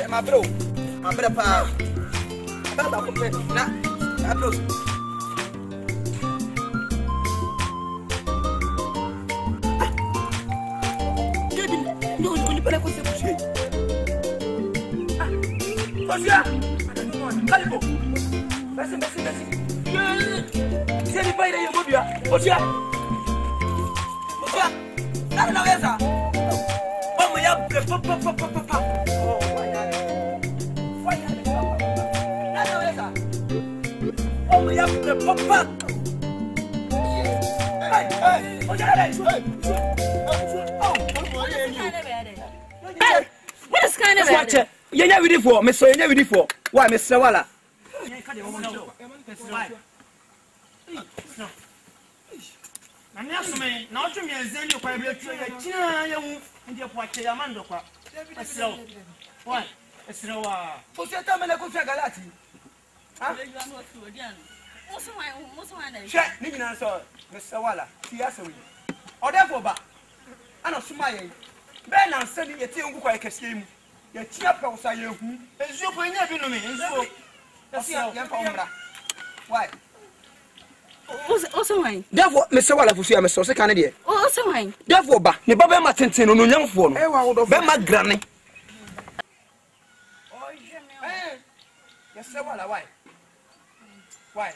my bro. My brother pa. Baba ko pe na. My bro. No, you better go see. Osia. Kalibo. Merci. C'est les pailles de Yobia. Osia. Nada na mesa. Vamos ya, papa. Oh, vaya. Nada na mesa. Vamos ya, papa. Hey. What is kind of it? You never did for, Miss. You never did for. Why, Miss Sawala? I'm not me, not to me, and then you quite a China, and your poor Chiamando. Why? It's no. What's your time and I could say Galati? Check, Nina, sir, Miss Sawala, Tiasari. Or therefore, but I know Sumaye. Ben, I'm sending a team who I can see him. Your chap outside you, and you bring every me, and so that's your young. Why? Also, mine. Therefore, Mr. Walla, for you, I'm so Canadian. Also, mine. Therefore, the Baba Martin on young phone. Bema Granny. Yes, sir, why? Why?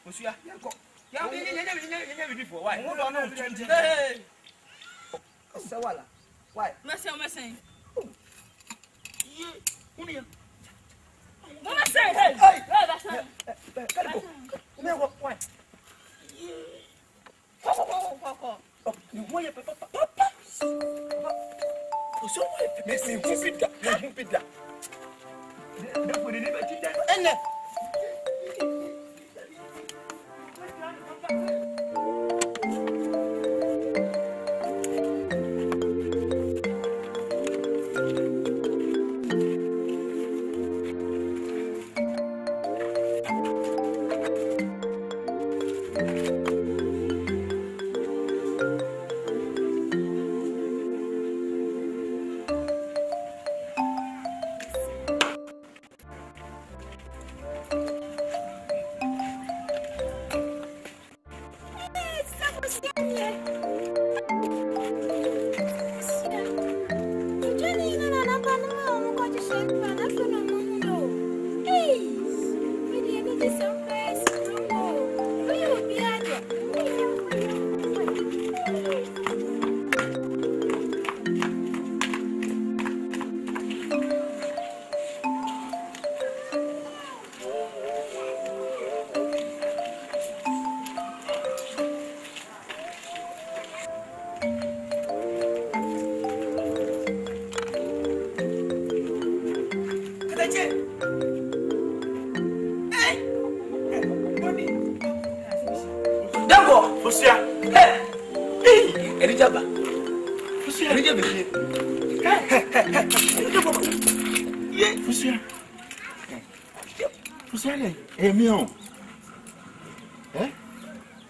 Monsieur, you never before. Why? Hold on, hey, Sawala. Why? Monsieur, Mama say, hey, that's not. Why? You want your papa? So, let's repeat that.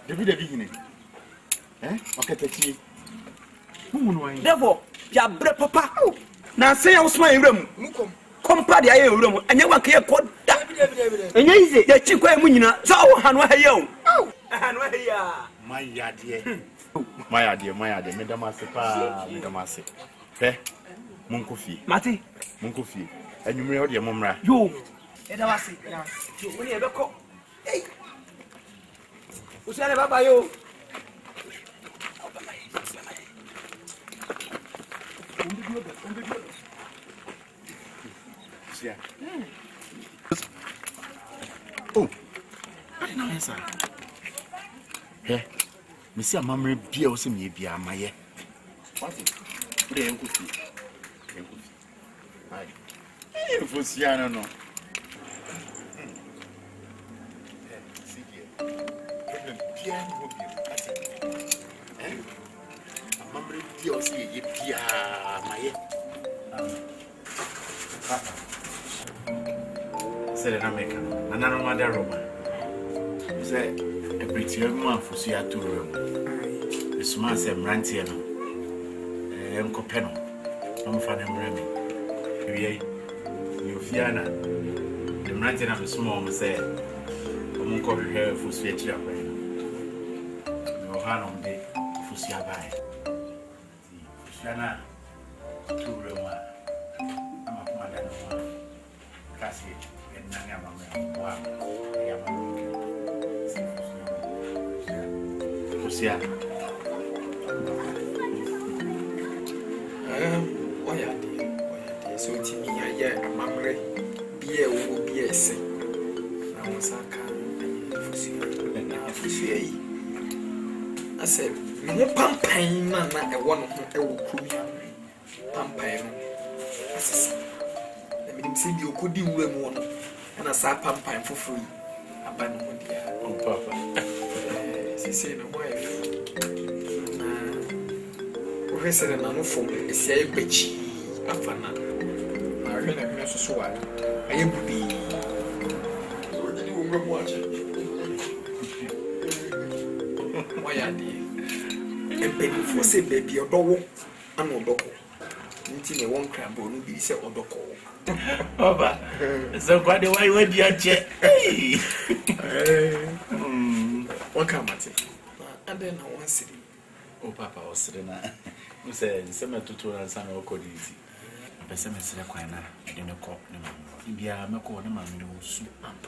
Depuis, okay, therefore, ya bre papa. Na say I was my room. Come party I room. And you want to call that. And you say, the chick munina. So I know how my idea, Madame Massa, Munkofi, Mati, Munkofi, and you married your mumra. You, and I was saying, you never call. Hey, who's that about you? Oh, I didn't know that. Hey, Monsieur Mamma Beer was me, be a my. What? Put a coffee. Hey, for Siana, no. See here. Piano will be. That's it. Eh? Mamma Beer was a pia, my. Said an American, another mother Roma. Say a pretty young man for see a 2 room. The smart and Rantiano, Uncle Penno, I'm fan and Remy. You Fiana, the Rantin of the small said, Omun copy hair for sweet your brain. No hand on day for Siabai. Fiana, 2 room. I'm a commander. Cassie and Nanga. Wow, Lucia. Why are they? So to me, I hear a memory. Be a woman, be a say. I was Akan Twi. I said, no pampain, man, I want to crew. Pampain. Let me see you could do one. And I saw pampain for free. Abandoned. Oh, Papa. She said, my wife. I said, I'm not from a say, bitch. Afana. I really have no so I am be. Why are they? A baby for say, baby, or dog, and no dog. Meeting a one crab or no be said or dog. Papa, so quite the way with your check. What come at it? And then I want city. Oh, Papa was sitting. Who said, Summer to 2 and son or code easy. The semester quina, in a cop, no man. Be a macor, no man, no soup. And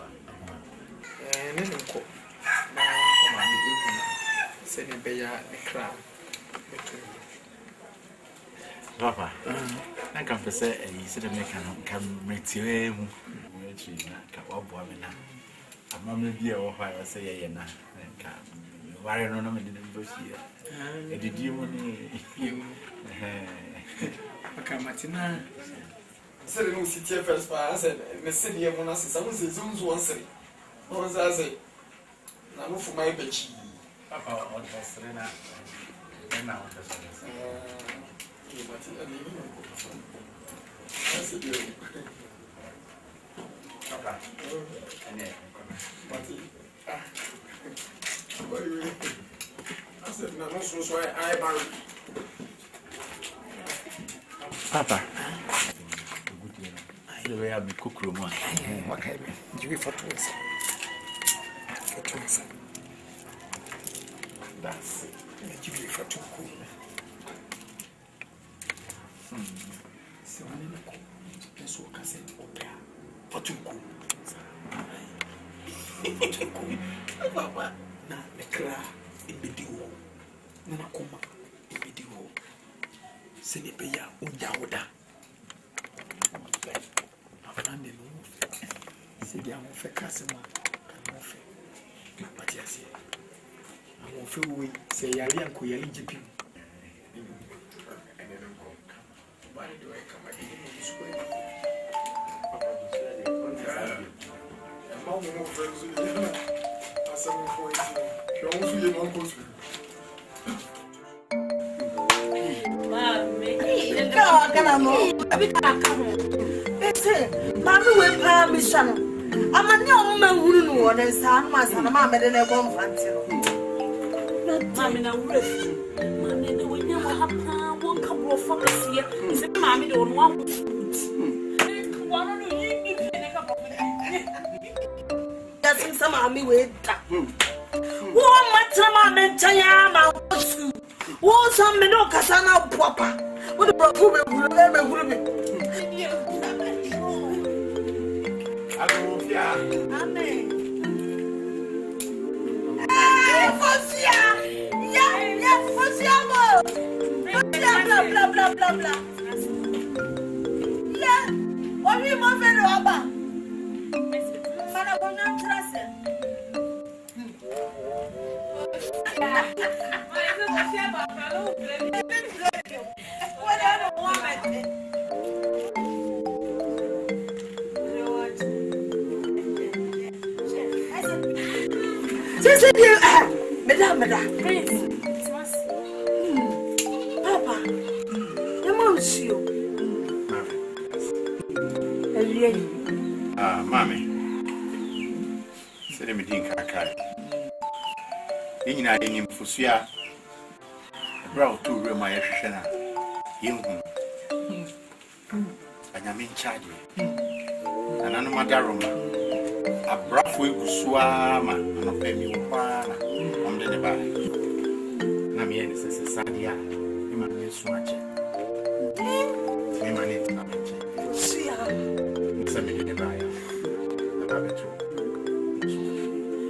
then cop. Send a bear a crowd. Papa, I can say a said a mechanic can make you a woman. A mamma dear or I say, and why I don't know didn't bush here. Did you want you? Okay, Martina. Said no city first pass and the city of Monas, some seasons once. Once I say, now for my bitch. Papa, on Serena. And now, I said, no, so I married. Papa, the way I be cook room. What can you for twins? For twins. That's it. You for two cool. So I never cook. That's what I said. For two cool. Papa, now the cry in the duo. Nana Kuma in the duo. Senepeya Uyaoda. After the move, say they are more for customer and more for. But yes, I'm more for we say Yali and Koyali GP. Why do I come again in this way? I'm all more friends with you. As I'm going to you also Mammy will pay me some. I'm a young man who knew and son, my son, mamma, and I won't fancy. Mammy, no riff. Mammy, the way you have won't come off from us here. Is it mammy don't want food? One of you need to make up of it. That's some army with that. One matter, mammy, Chayama, what's some middle Casana proper? What about who will never will be? Amen. Blah blah blah blah. Yeah. What we move in Roba? Mana bona trase. What I want. Madame, Prince, Papa, the monsieur. Mammy, said me think I can. In I didn't for Sia. Brought 2 room my Shana. You, and I'm in charge. And I know my daroma. A braff way swama, and a penny on the nearby. Namian says, Sadia, you might be swatch. We might need to manage. See how some nearby.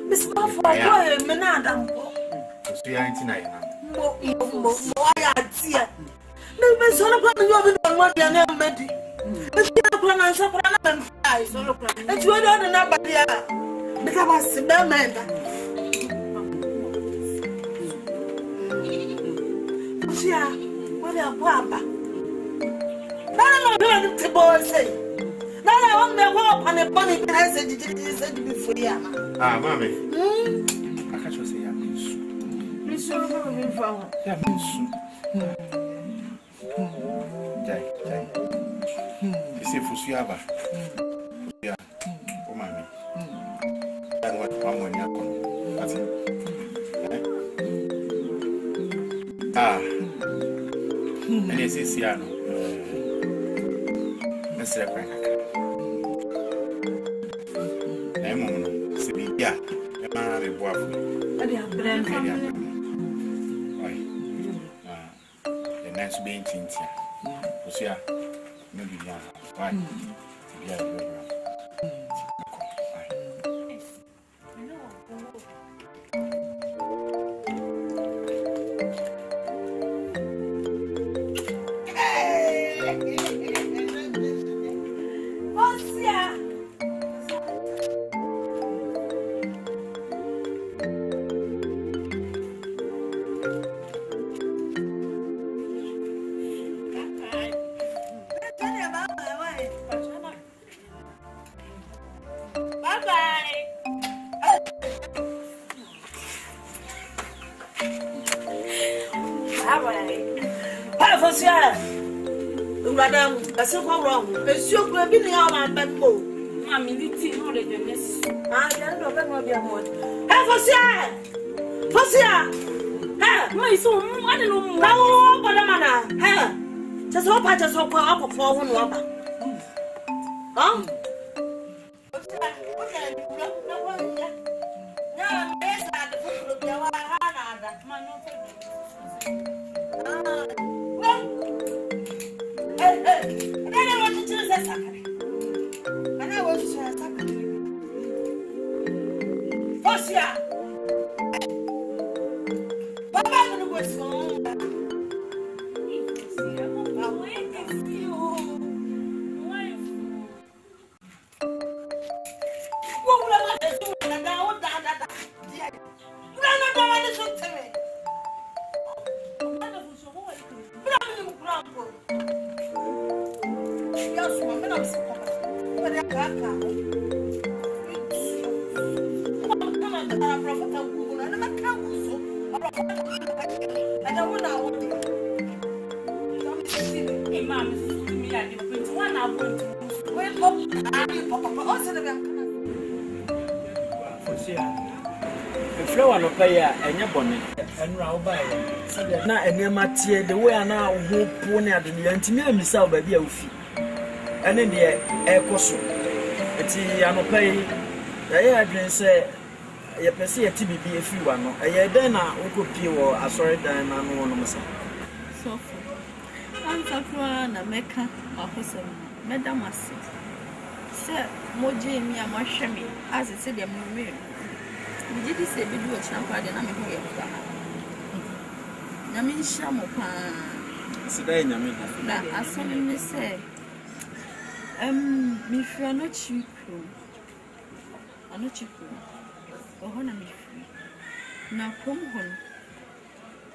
Miss Buffalo, Menadam. We are 99. Why are dear? No, son of you have one day never met you. If you have run and suffer and fly, so it's one on another year. Because I was a man. Yeah, what a papa. I don't know what the boy say. Now I want me walk on a bunny message you said before. Ah, mammy. I can't say I mean soup. Miss Solomon found. I mean soup. Jai. You say for Siaba. Yeah. Oh, mammy. That's what I'm when you're coming. That's it. Ah. And it's Siano. Mr. Frank. Yeah, a man of a boyfriend. The nice being tinted. Lucia, maybe young. Why? Madam, that's so wrong. Monsieur could be near my bamboo. Mammy, the tea, no, the mess. I don't know what be a word. Hey, Fosia! Hey, my son, I don't know. But a man, hey, just hope I just hope up for 1 rubber. Huh? Na enema tie the way na ho po ne ade ne ntimi amisa ba bia ofi ene de ekoso eti anopa yi ye adwen se ye pese ye tibibi efi wa no ye den na okopie wo asori dan na no no msa so antafua na meka akosem madam ase se moje mi amahwe mi as se de mo me mi didi se bi du ochina de na me ho ye ba Nyami shamo pa sidai nyami na asome me se mi fi anochi oho na mi fi na kom hon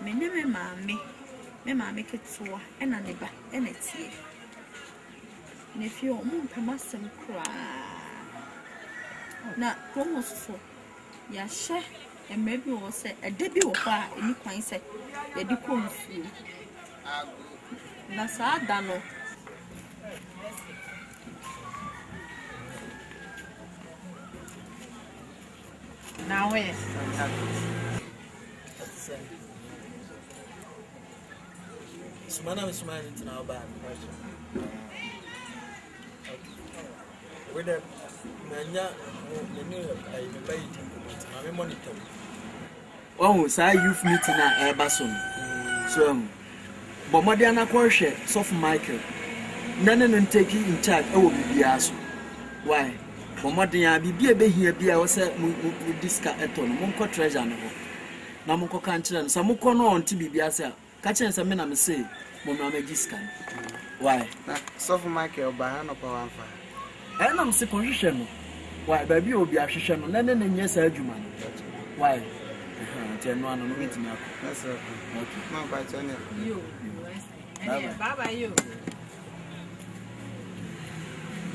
me ne me maame ketwa e na ne ba e na tie ne fi o mu pamasem kra na kom so ya hye e maybe wo se e de bi wo pa eni kwan se ye di konfu na sa da no now where Sumana we sumana into now bad with them manya I monitor. Oh, say youth meeting at Airbason. So, but Madiana Quarshe, Soft Michael. None and take you in charge. Oh, be asked. Why? For Madiana be a here, be our set with this cat at all. Monco treasure. Namuko can't and some corner on TBBS. Catching some men, I say, Mona Magiscan. Why? Soft Michael by Hannah Power. And I'm supposition. Why, baby, will be a shishan, and then yes, Edgeman. Why? Tell no one on the meeting. That's okay. No, by Tony. You. Bye, you.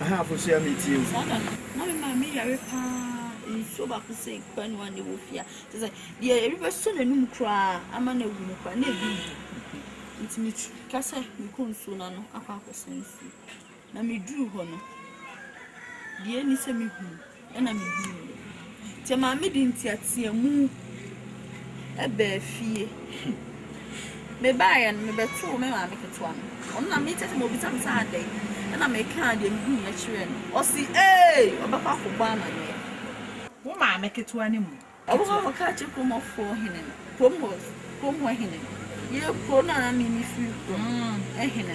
I have to share me to you. Mammy, I reply. So back to say, when one day will fear. It's like, yeah, every son and new cry. I'm a new cry. It's me. Cassa, you couldn't soon. I know a half a sense. Now me drew honor. The any semi home, and I'm in. Tell my meeting see a moon. A bear fear. Me buy and me bet 2 men, I make it one. On a meet at Mobile Saturday, and I make candy and green a children. Or see, or Papa for Bama. Woman, make it 1 more. I will have a catch of come off for him. Promos, come where him. You prona, I mean, if you him.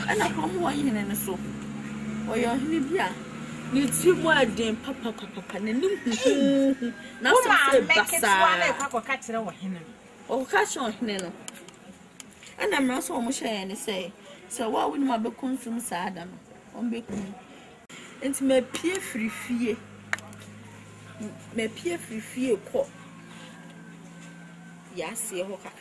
And I come where him and so. Or your Libya. You see more than Papa, and now make it 1 catch over him. Or catch on him. And I'm not so much and say, so why would my be consume Sadam on baking? And me peer free fear. Me peer free fear caught. Yes, see a hookah.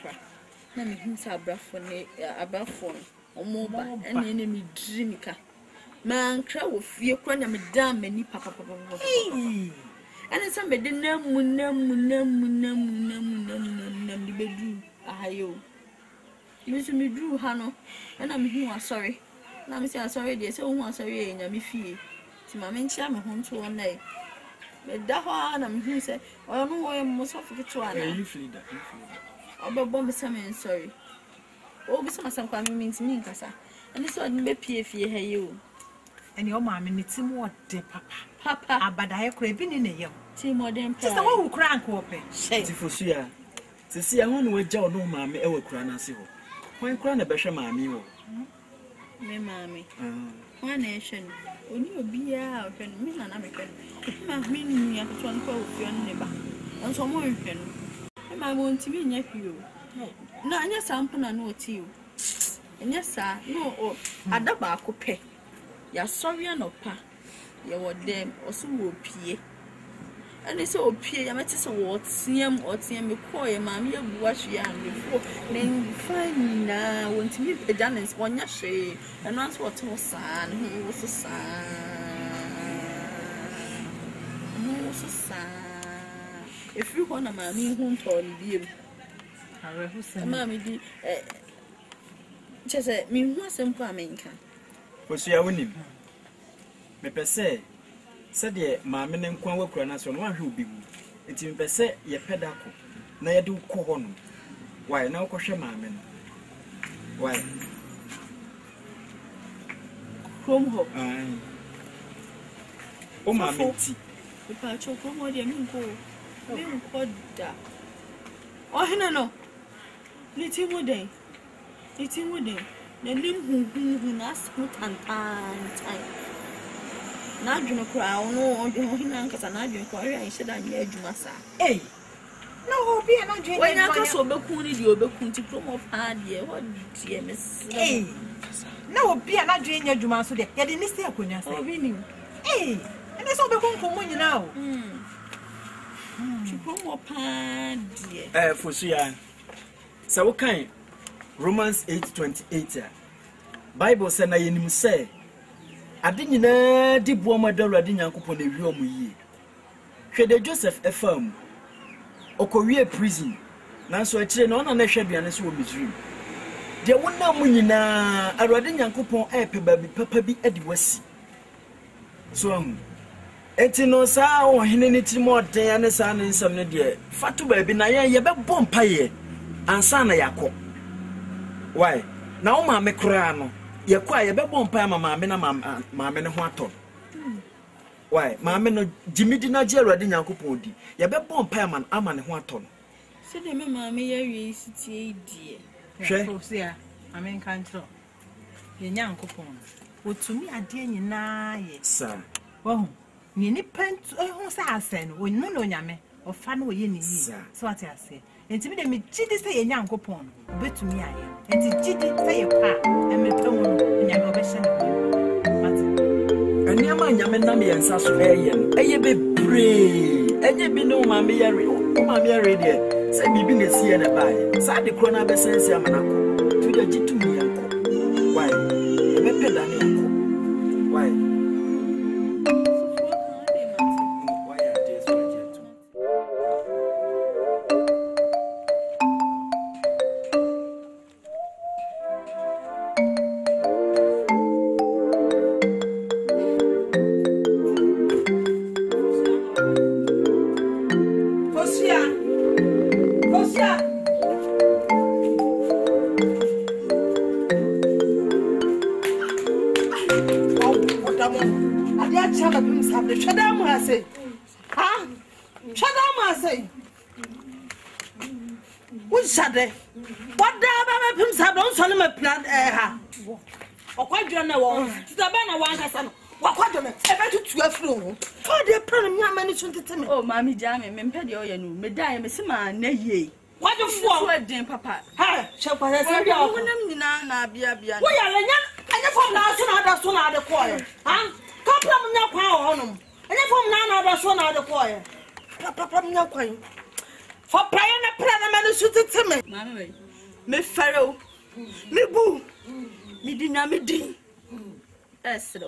Let me himself above phone or mobile and enemy dreamica. Man, crow of fear, crying a madame, many papa. And it's somebody num, the bedroom. Ayo. Miss me drew Hano, and I'm here, sorry. Now, Miss, I'm sorry, dear, so once sorry, and I'm fear. To my main charm home to 1 day. But that one, I'm here, say, I don't know why I'm most of it to one. You feel that. I'll be bomb some sorry. Oh, because some coming means me, Cassa. And this one may be if you hear you. And your mammy needs more, dear Papa, but I could have been in a year. See more than just the one who crank open. Say, for sure. To see a one with Joe, no mammy, ever cran as you. When cran a better mammy, me, mammy. 1 nation. When you be out and me and American, my meaning at 1 call with your neighbor. And some more, and I want to be nephew. No, yes, I'm going to know you. And yes, sir, no, at the back of pay. You're sorry, no pa. You were them or so will pay. And it's all pay. I met us a word, see him or see him, call mammy, wash young before. Then fine now, when to meet the Janus 1 year, and once what was son, who was a son. Who was a son. If you want a mammy, won't hold you. Mammy, just let me want some Paminka. Was she a winning? Me per se, said ye, mammy and Quan work on us on 1 who be. It's in per se, ye pedaco. Now you do corn. Why now, Cosha mammy? Why? Come home. Oh, mammy, the patch of come what you mean go. Oh, no. Little more day. Little more day. The limb who asked me time. Now, you know, crown, no, you know, because I drink or I said I'm here, Jumasa. Eh? No, be not drinking. When I so Bakuni, you'll be to promote hard year. What, dear Miss? Eh? No, be not drinking your Jumaso. Get in this year, when you're so winning. Eh? And it's all the home, you know. To promote hard year. For sure. So, what kind? Romans 8:28. Bible said, I didn't say, I didn't know deep woman, I didn't go upon the room ye. Should Joseph a firm or Korea prison? Now, so I train on a shabby and a woman's dream. There were no money now. I didn't go upon a baby, Papa be at West. So, Etino sa or Henry more than a son in some dear. Fatu baby, Naya, ye bet bompire and son Yako. Why? Now, mamma crano. You're quite a bit bomb, mamma, mamma, and what? Why? Mamma no Jimmy did not jail ready Yankupodi. You bet bomb payman, I'm an one. Said the mamma may city dear. Share. I mean, control. Your young coupon. What to me, I dear you na, sir. Oh, you need pen to a send when no yame or fun way in sir. So what I say. And to me, Chidi say a young coupon, but to me I am. And to Chidi say a pa, and me tone and your version. And your man, Yamanami and Sassuayan, a ye be brave, and ye be no mammy, mammy, ready. Say, be been a sea and a buy. Side the corner of Essence Yamanako to the G2. Why? A better than why? What the Films have done, son of a plant air. Or quite your no one. The banner one has some. What quite ever to 12 room. Oh, dear, pardon me, I managed to tell me. Oh, Mammy Jammy, Mempedio, and Medai, Miss Man, nay. What the forward, dear Papa? Ha, shall I say, we are we are young, and you from now soon out of the choir. Huh? Come from your power on them. And you from none of us one out of the choir. Papa, no coin. For playing a plan, man, shoot it to me. Mammy, me Pharaoh, me boo, me dinamidi. Yes, I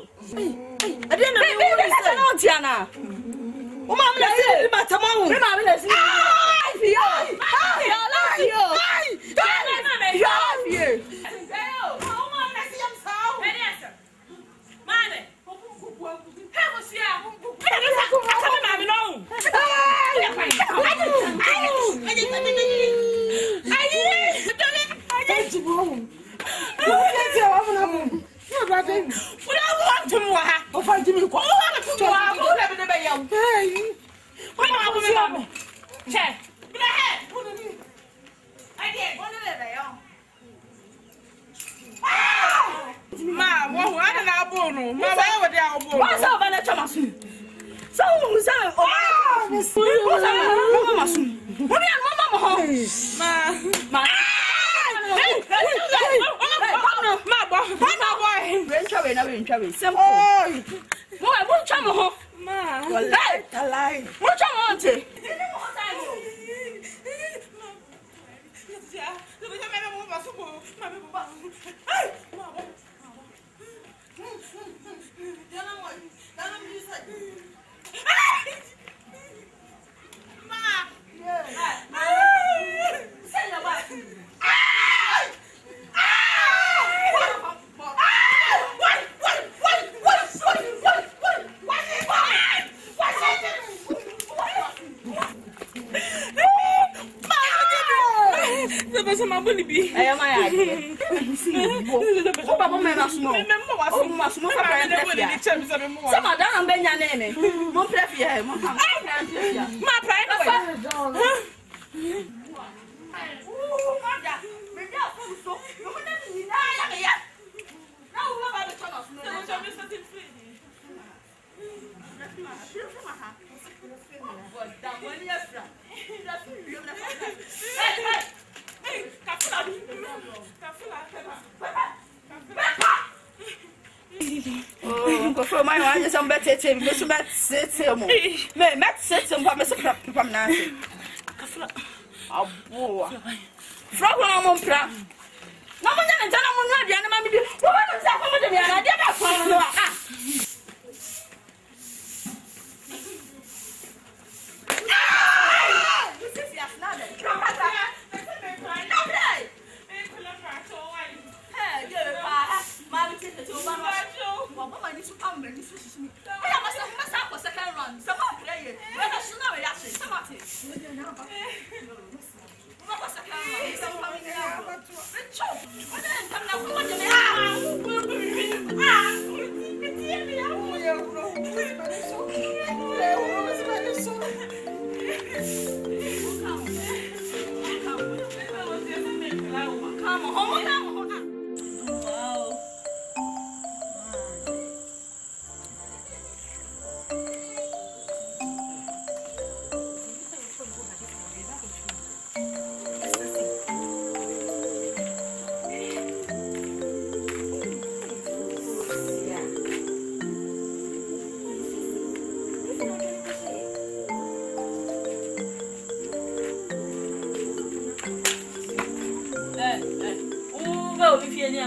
didn't know, Tiana. Oh, Mamma, let's see.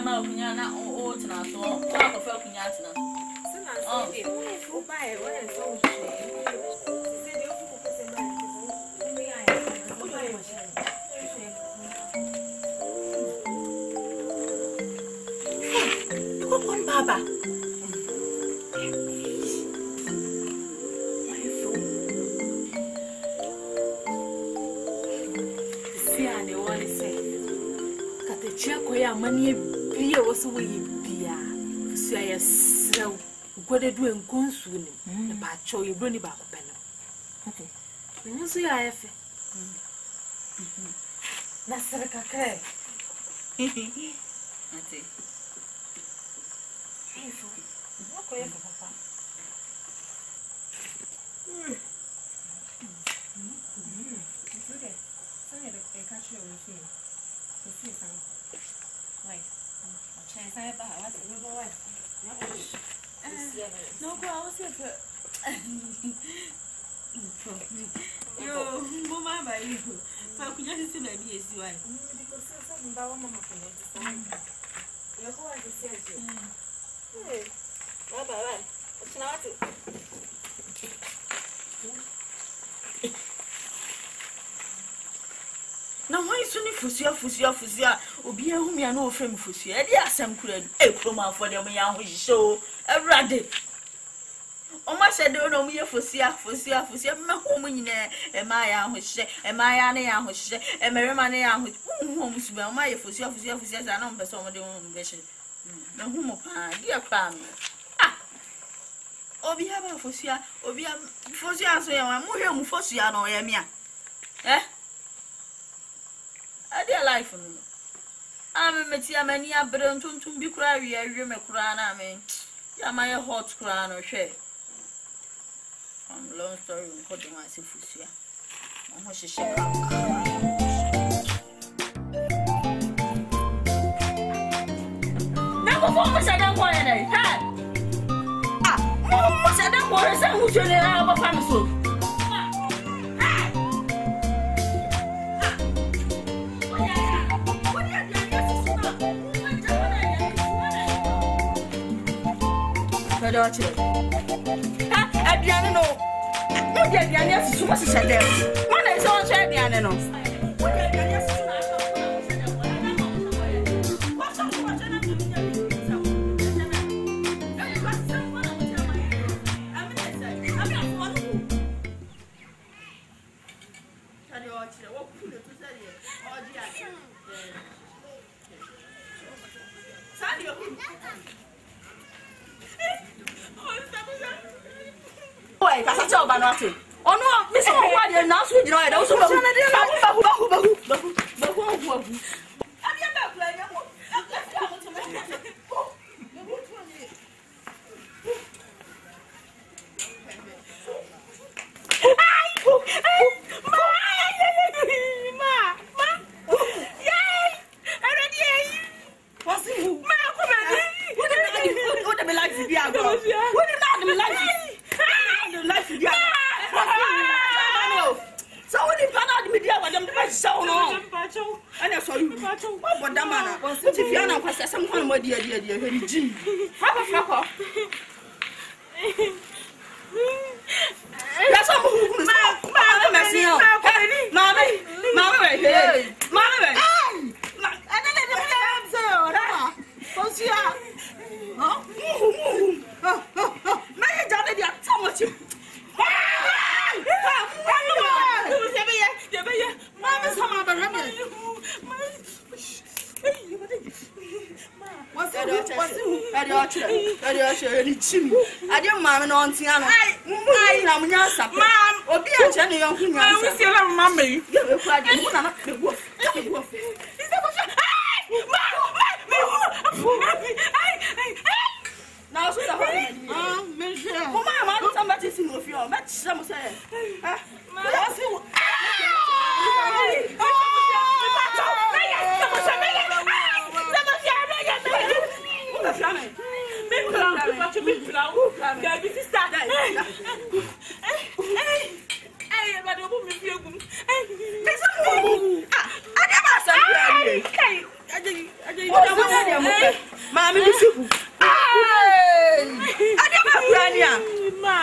ma okunya na o tina so o akofa okunya tina Sana say o buy when so say dey ofu ko pese buy me I o buy machine Come baba Chia mani bia was we bia so ya srew ugode du enkonsu ni e ba cho ye broni ba ko peno okay nyo so ya efe na sere kakre ate ifo ko ye papa okay sanya de catch you on film see some Wait. I'll try to buy what we go away. No, go I was here for Yo, mama by you. How could you see my BSU? Because something about mama for me. You're going to say it. Bye bye. What's not Na why so ni fusia obi ehumi na ofrem fusia e dey asem kura e kroma afọ dem ya ho hihye ewrade o ma se de no mu ye fusia me ko mu nyina e ma ya ho hihye e ma ya ne ya ho hihye e merema ne ya ho hu mu suba o ma ye fusia za na mbe so mo de ho mbehye na hu mo pa dia kwa me obi ha ba fusia obi fusia so ya mu hwe mu fusia no ya mia I dear life no. I'm metia mani abere ntuntum bi kura wi me kura na me. Ya my hot kura no hwe. Long story nko de wan se fusia. Mo ho hihye ka. Na ko mo se dan ko ene. Ha. Mo se dan ko se hu jole na ba fa me so. Ha, aduane no. Mo de aduane asusu mo hye dem. Mo na se won so aduane no. Mo de aduane asusu na so mo hye dem. Mo so mo hye na to binya bi so. E ba se mo na mo tell my. Ami afo no. Tade o chire wo ku le to say ye. O di a. Sadi o. Oi, casa tchau banate. Oh no, me so what you now so you know I so bahu. Abi aba kula ya mo. I don't mamma no antiano. I am Yasa. Mam, or be a Jenny young king. I will see a mammy. You will fly the wolf. Is that what now, so Mamma, somebody sing with you. Match some say. Mami bisubu. Ade ma kurania. Ma.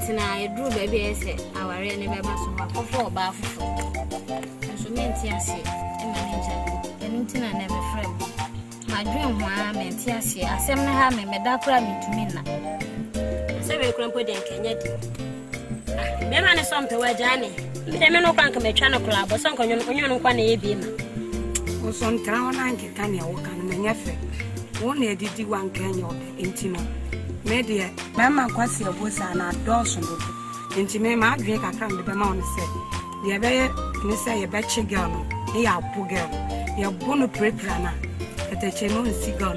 I drew baby as our enemy for bath. So meant yes, and never friend. My dream one meant yes, I seem to have me, Medakra me to midnight. So we couldn't put in Kenya. Then something where Johnny, the men of Bank Channel Club or some on one A beam. Or some town and Kanya walk on the Nefe. One did one Kenya intimo. Media, Mamma Quasi was an adorson. Into me, my drink, I can't be on said. The Abbey, say a betchy girl, a poor girl, you're born a pre-planner, at the Chemo cigar.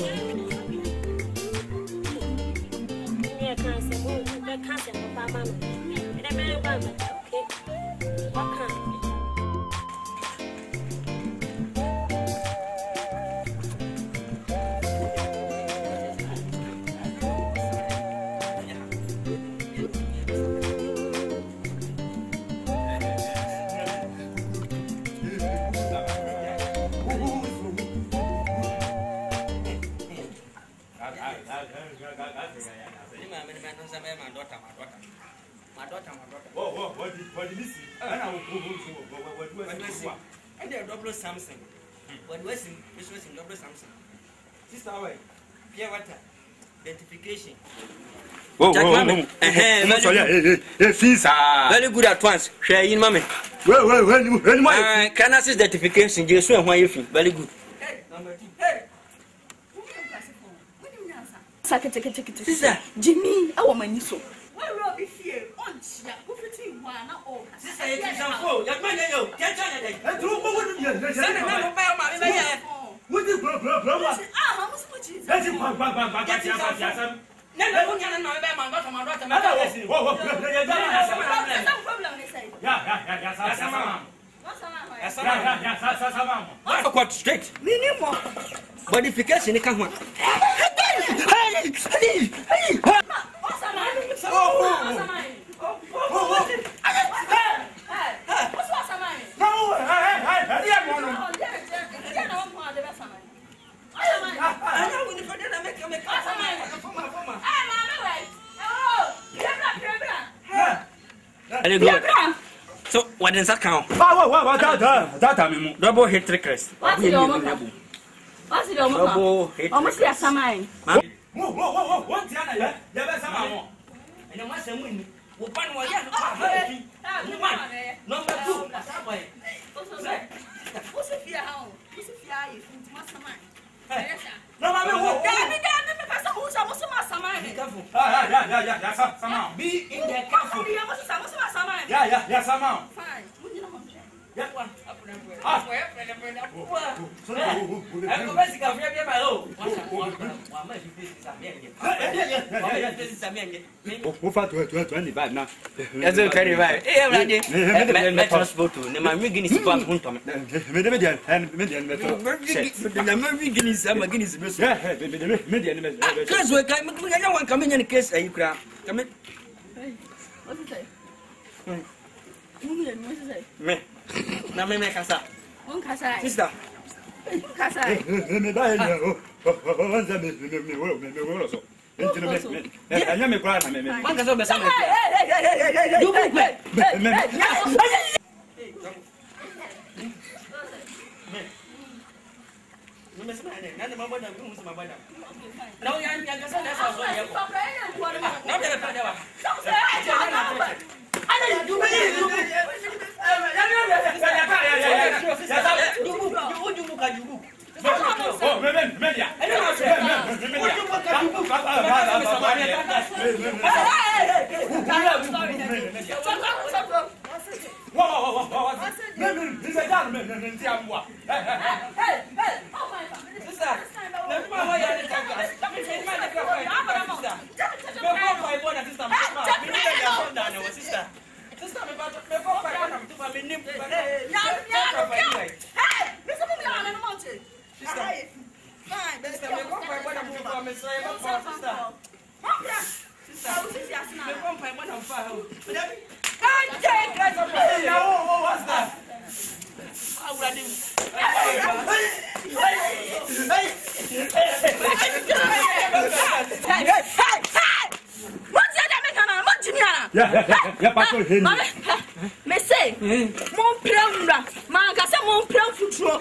I can't say, I can't say, Mamma, and a man of okay. What kind? Something. What was in double something? Sister, Pierre water, identification. Oh, Fins are very good at once. Share in, mammy. Well, can I see identification? You swear why you feel very good. Number 2. Sister, Jimmy, our man, so. Why will be fear? On Chia, who fitting one or Sister, it is a fool. Your man, you can't tell it. What straight? Minimum. Modification, you can't. So, what is that count? That double hit trickers. What's the almost a samine? Whoa, one Tiana, you better somehow. And you must say, when you find one, number 2, that's that way. What's if you are? What's if you are? You think must have mine. No, I will be in the careful. Yeah, somehow. Fine. Yeah, one. Na me casa. Un casa. Sister. Casa. Me dai no. Onza me so. Anya me kwa na me. Man casa be sama. You me sama ne. Na ma boda mu sama boda. Na ya casa na sa so ya. Na be fa da wa. Yeah, pastor. Me say, mon plan, man, I say mon plan future.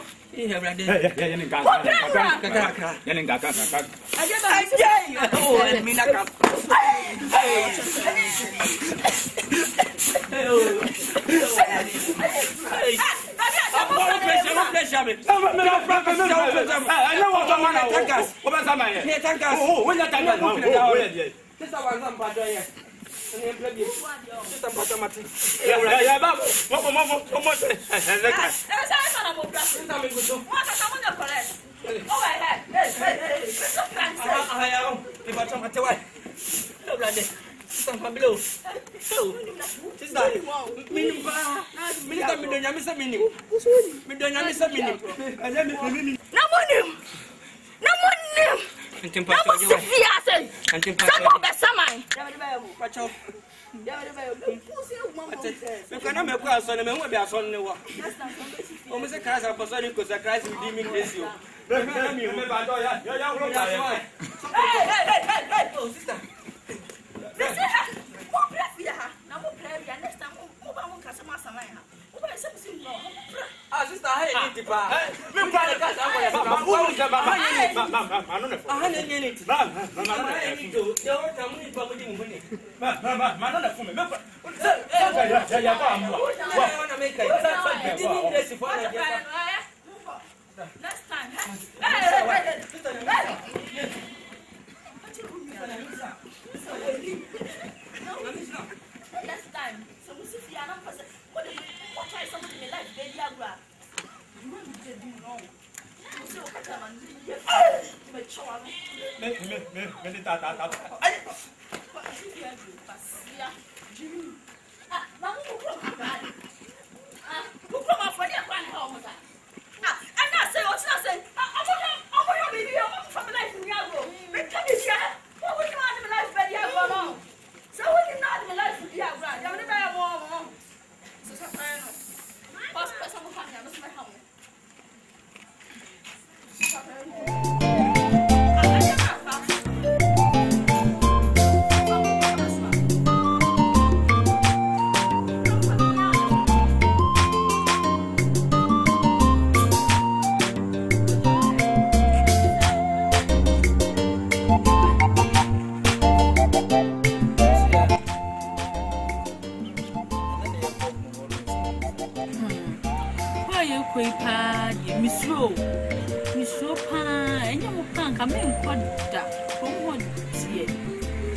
Come in, Quada, from one year.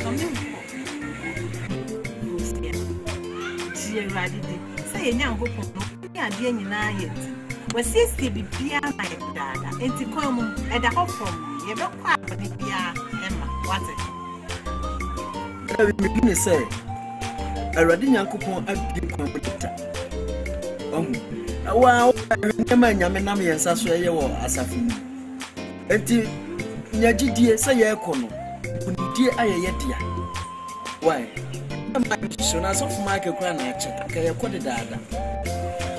Come in, dear Raddy. Say, young people, yeah, dear, you know it. Was 60 be beyond my dad, and to come at the hop from you don't quite be Emma, what's it? I begin to say, I read in Yakupon a big computer. Wow, I remember Yamanami and Sasway or Asafin. Until Yaji dear say, Yakono, dear Ayatia. Why? Soon as of Michael Granite, I quoted that.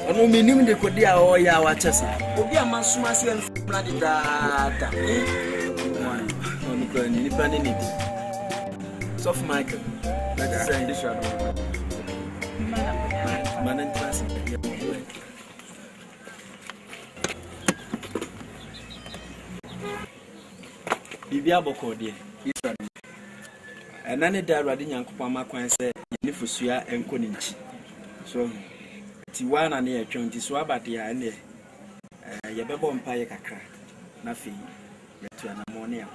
I don't mean the Kodia or Yawachasa. Obi a Masumasi and bloody data. Independent. Soft Michael. Let's say this one. Man and classic. Bibia Boko, dear. And then it died riding Yankupama Quan said, Nifusua and Koninchi. So, Tiwana near 20 Swabatia and Yabebo Empire Kakra, nothing to an ammonia.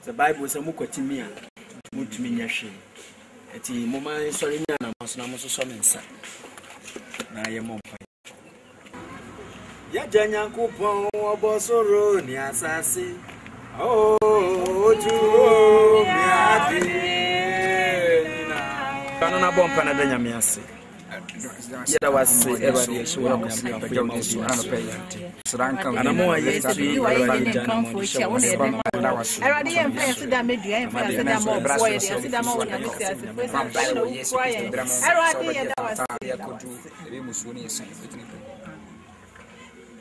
The Bible is a Mukotimia, Mutimiashi. At the moment, Solina was not so summons. I am on fire. Yajanya Kupon, Bosoro, Niasasi. Oh, to Canona Bompana de Yamiasi. Yet I was everybody so I'm and I'm more yet to be come for each other. I already am fancy that made you and fancy that more boy. I see that more than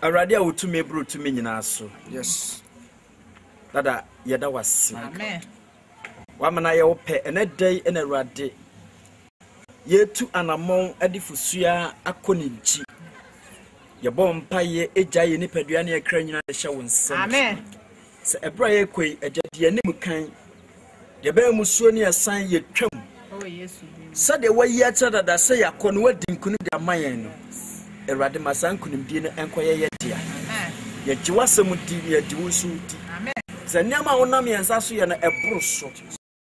I already out to me brute to me in us. Yes. Dada yada was amen. Woman I ope and a day and a rade. Ye to an among Edifusua Akoninchi. Your bomb pie a giant peduania crane and a show and amen. Say a brayer quay a jadianimu kind. Your bear musunia sign ye trum. Oh, yes. So the way yet that say a converting couldn't a mayan. A radimasan couldn't be an enquire yet. Yet you was some TV at Jusuti. Amen. The Nama Onami and Sasu and a brush.